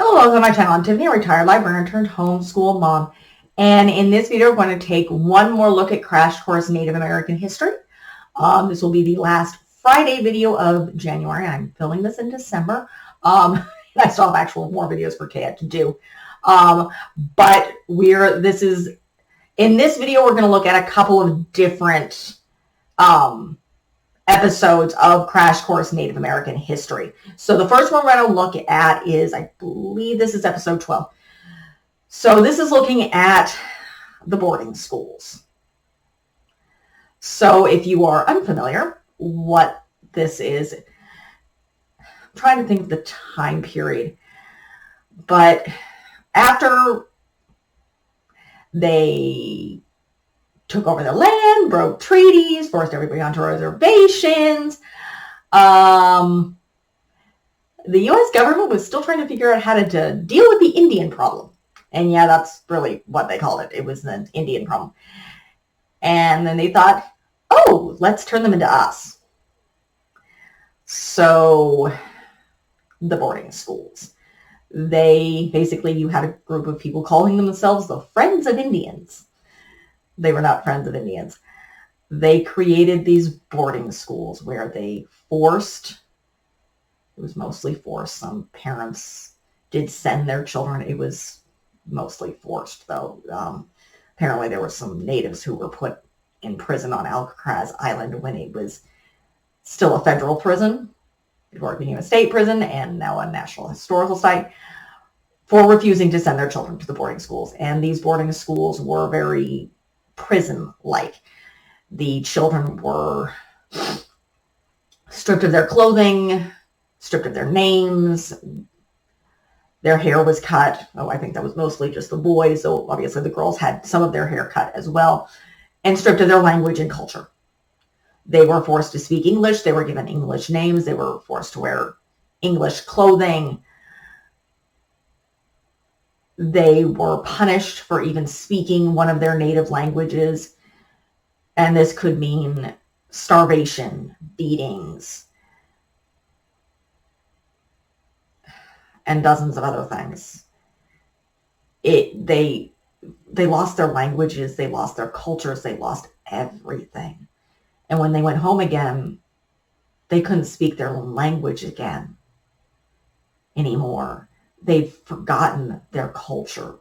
Hello, welcome to my channel. I'm Tiffany, a retired librarian turned homeschool mom. And in this video, we're going to take one more look at Crash Course Native American History. This will be the last Friday video of January. I'm filming this in December. I still have actual more videos for Kaya to do. But in this video, we're going to look at a couple of different episodes of Crash Course Native American History. So the first one we're going to look at is, I believe this is episode 12. So this is looking at the boarding schools. So if you are unfamiliar what this is, I'm trying to think of the time period, but after they took over the land, broke treaties, forced everybody onto reservations. The U.S. government was still trying to figure out how to deal with the Indian problem. And yeah, that's really what they called it. It was the Indian problem. And then they thought, oh, let's turn them into us. So the boarding schools. You had a group of people calling themselves the Friends of Indians. They were not Friends of Indians. They created these boarding schools where they it was mostly forced. Some parents did send their children. It was mostly forced, though. Apparently there were some natives who were put in prison on Alcatraz Island when it was still a federal prison before it became a state prison and now a national historical site, for refusing to send their children to the boarding schools. And these boarding schools were very prison-like. The children were stripped of their clothing, stripped of their names. Their hair was cut. Oh, I think that was mostly just the boys. So obviously the girls had some of their hair cut as well, and stripped of their language and culture. They were forced to speak English. They were given English names. They were forced to wear English clothing. They were punished for even speaking one of their native languages. And this could mean starvation, beatings, and dozens of other things. They lost their languages, they lost their cultures, they lost everything. And when they went home again, they couldn't speak their language again anymore. They'd forgotten their culture.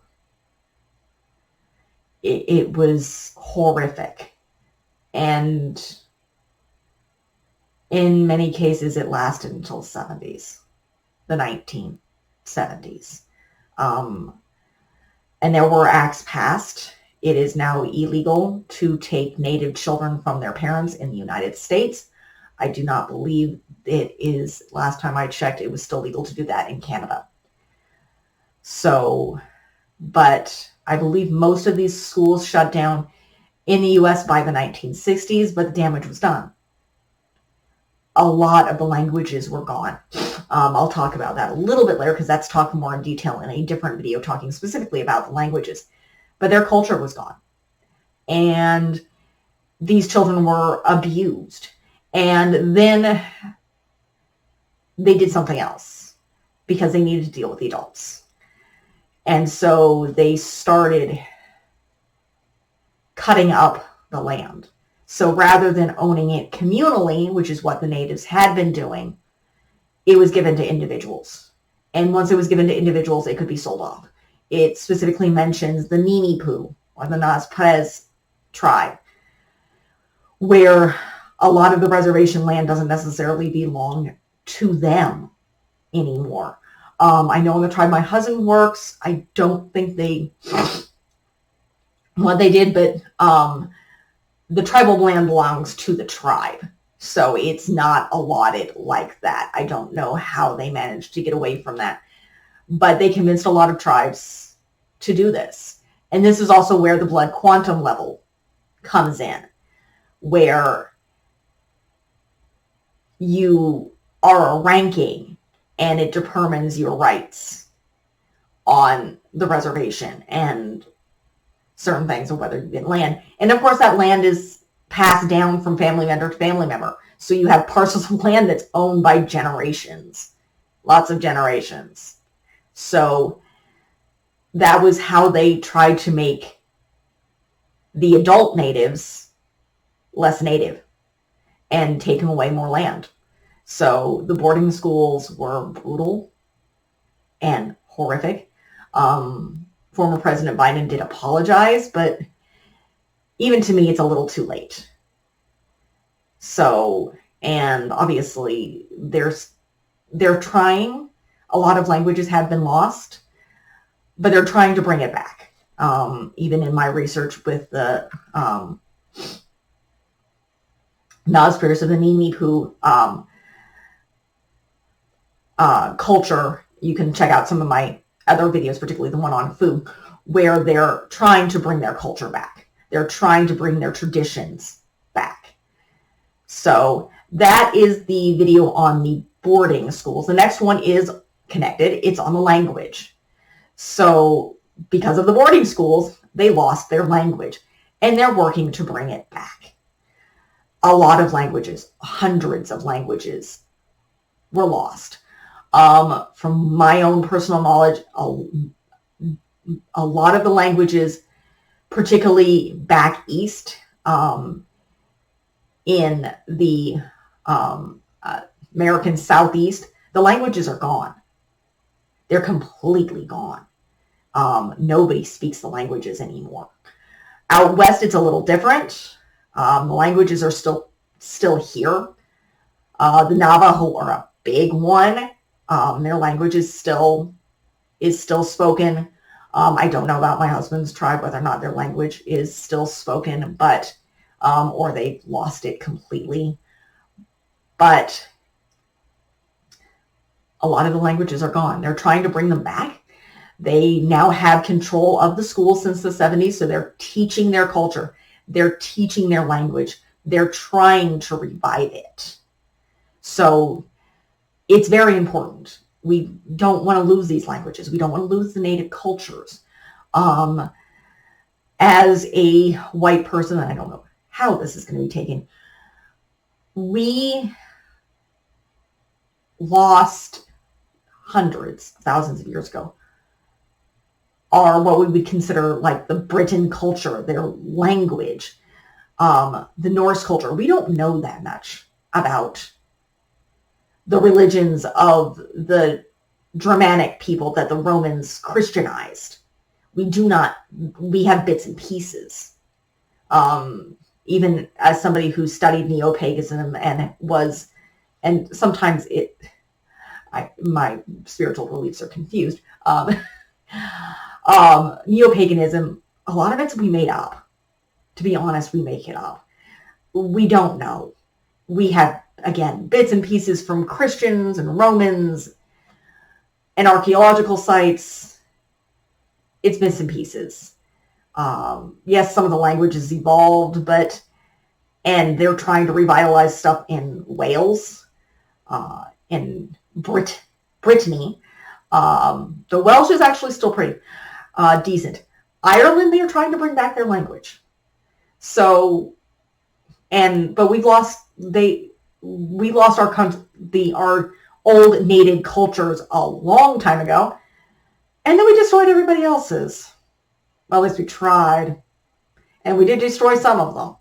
It was horrific. And in many cases, it lasted until the 70s, the 1970s. And there were acts passed. It is now illegal to take Native children from their parents in the United States. I do not believe it is, last time I checked, it was still legal to do that in Canada. So, but I believe most of these schools shut down in the U.S. by the 1960s, but the damage was done. A lot of the languages were gone. I'll talk about that a little bit later because that's talking more in detail in a different video talking specifically about the languages. But their culture was gone. And these children were abused. And then they did something else because they needed to deal with the adults. And so they started cutting up the land. So rather than owning it communally, which is what the natives had been doing, it was given to individuals. And once it was given to individuals, it could be sold off. It specifically mentions the Ninipu, or the Nez Perce tribe, where a lot of the reservation land doesn't necessarily belong to them anymore. I know in the tribe my husband works, I don't think what they did, but the tribal land belongs to the tribe. So it's not allotted like that. I don't know how they managed to get away from that. But they convinced a lot of tribes to do this. And this is also where the blood quantum level comes in, where you are a ranking and it determines your rights on the reservation and certain things, or whether you get land. And of course that land is passed down from family member to family member. So you have parcels of land that's owned by generations, lots of generations. So that was how they tried to make the adult natives less native and taking away more land. So the boarding schools were brutal and horrific. Former President Biden did apologize, but even to me, it's a little too late. So, and obviously they're trying. A lot of languages have been lost, but they're trying to bring it back. Even in my research with the Nospers of the Nimipu culture, you can check out some of my other videos, particularly the one on food, where they're trying to bring their culture back. They're trying to bring their traditions back. So that is the video on the boarding schools. The next one is connected. It's on the language. So because of the boarding schools, they lost their language, and they're working to bring it back. A lot of languages, hundreds of languages were lost. From my own personal knowledge, a lot of the languages, particularly back east, in the American Southeast, the languages are gone. They're completely gone. Nobody speaks the languages anymore. Out west, it's a little different. The languages are still here. The Navajo are a big one. Their language is still spoken. I don't know about my husband's tribe, whether or not their language is still spoken, but or they've lost it completely. But a lot of the languages are gone. They're trying to bring them back. They now have control of the schools since the 70s, so they're teaching their culture. They're teaching their language. They're trying to revive it. So it's very important. We don't want to lose these languages. We don't want to lose the native cultures. As a white person, I don't know how this is going to be taken, we lost hundreds, thousands of years ago, are what we would consider like the Britain culture, their language, the Norse culture. We don't know that much about the religions of the Germanic people that the Romans Christianized. We have bits and pieces. Even as somebody who studied neo-paganism and sometimes my spiritual beliefs are confused. Neo-paganism, a lot of it's we made up. To be honest, we make it up. We don't know. We have, again, bits and pieces from Christians and Romans and archaeological sites. It's bits and pieces. Yes, some of the language has evolved, and they're trying to revitalize stuff in Wales, in Brittany. The Welsh is actually still pretty decent. Ireland, they are trying to bring back their language. So, but we lost our old native cultures a long time ago, and then we destroyed everybody else's. Well, at least we tried, and we did destroy some of them.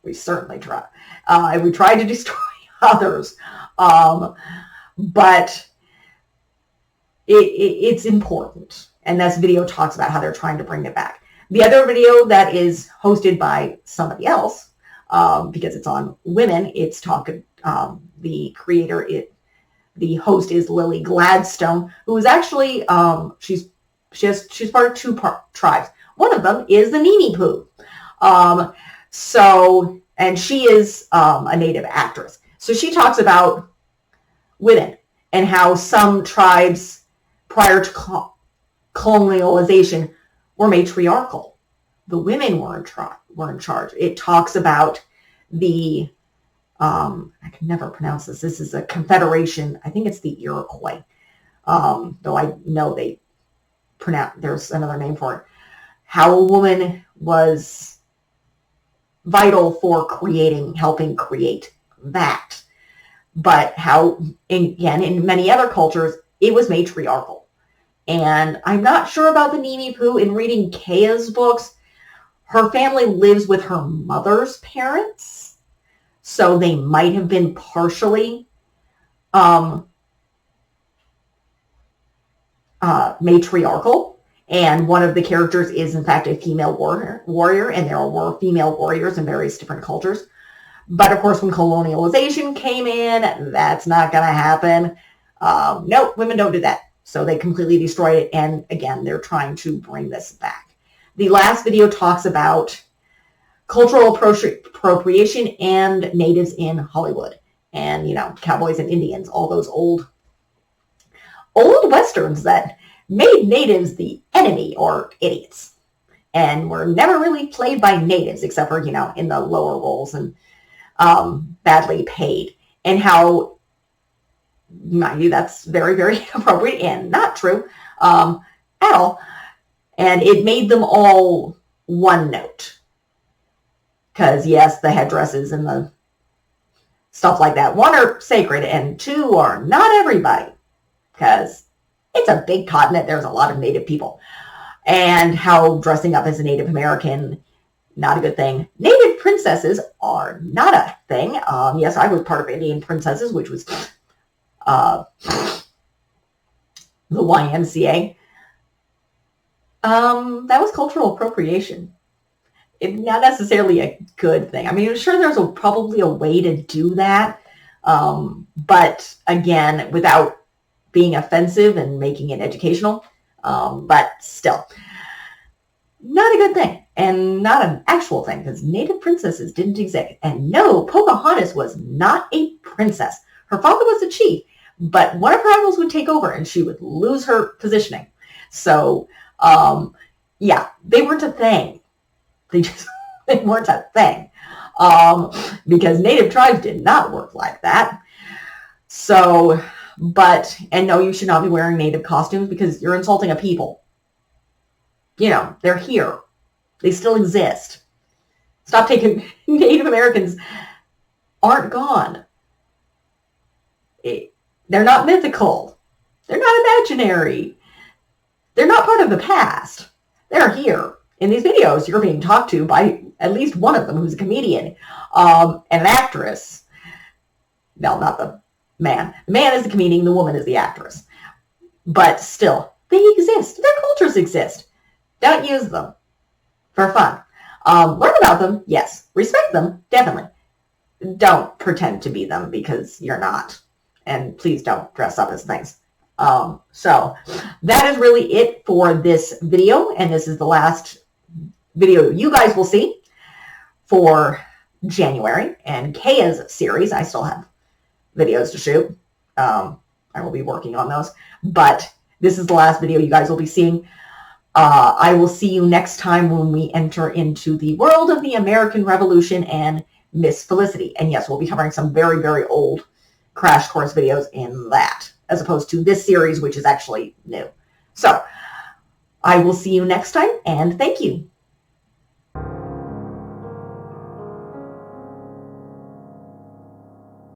We certainly tried. And we tried to destroy others, but it's important. And this video talks about how they're trying to bring it back. The other video that is hosted by somebody else, because it's on women, it's talking, the the host is Lily Gladstone, who is actually, she's part of two tribes. One of them is the Nimipu. And she is a native actress. So she talks about women and how some tribes prior to colonialization were matriarchal. The women were in charge. It talks about the, I can never pronounce this. This is a confederation. I think it's the Iroquois. Though I know there's another name for it. How a woman was vital for helping create that. But how, again, in many other cultures, it was matriarchal. And I'm not sure about the Nimi Poo. In reading Kaya's books, her family lives with her mother's parents. So they might have been partially matriarchal. And one of the characters is, in fact, a female warrior, and there were female warriors in various different cultures. But, of course, when colonialization came in, that's not going to happen. Nope, women don't do that. So they completely destroyed it. And, again, they're trying to bring this back. The last video talks about cultural appropriation and natives in Hollywood. And, you know, cowboys and Indians, all those old Westerns that made natives the enemy or idiots. And were never really played by natives, except for, you know, in the lower roles and badly paid. And how, mind you, that's very, very appropriate and not true at all. And it made them all one note. Because, yes, the headdresses and the stuff like that, one, are sacred, and two, are not everybody. Because it's a big continent. There's a lot of Native people. And how dressing up as a Native American, not a good thing. Native princesses are not a thing. Yes, I was part of Indian Princesses, which was the YMCA. That was cultural appropriation. Not necessarily a good thing. I mean, sure, there's probably a way to do that. But again, without being offensive and making it educational. But still, not a good thing. And not an actual thing, because Native princesses didn't exist. And no, Pocahontas was not a princess. Her father was a chief. But one of her uncles would take over and she would lose her positioning. So, yeah, they weren't a thing. They weren't a thing. Because Native tribes did not work like that. So, and no, you should not be wearing Native costumes because you're insulting a people. You know, they're here. They still exist. Stop taking, Native Americans aren't gone. They're not mythical. They're not imaginary. They're not part of the past. They're here. In these videos, you're being talked to by at least one of them who's a comedian and an actress. No, not the man. The man is the comedian, the woman is the actress. But still, they exist. Their cultures exist. Don't use them for fun. Learn about them, yes. Respect them, definitely. Don't pretend to be them because you're not. And please don't dress up as things. So that is really it for this video. And this is the last video you guys will see for January. And Kaya's series, I still have videos to shoot. I will be working on those. But this is the last video you guys will be seeing. I will see you next time when we enter into the world of the American Revolution and Miss Felicity. And yes, we'll be covering some very, very old crash course videos in that, as opposed to this series, which is actually new. So I will see you next time, and thank you.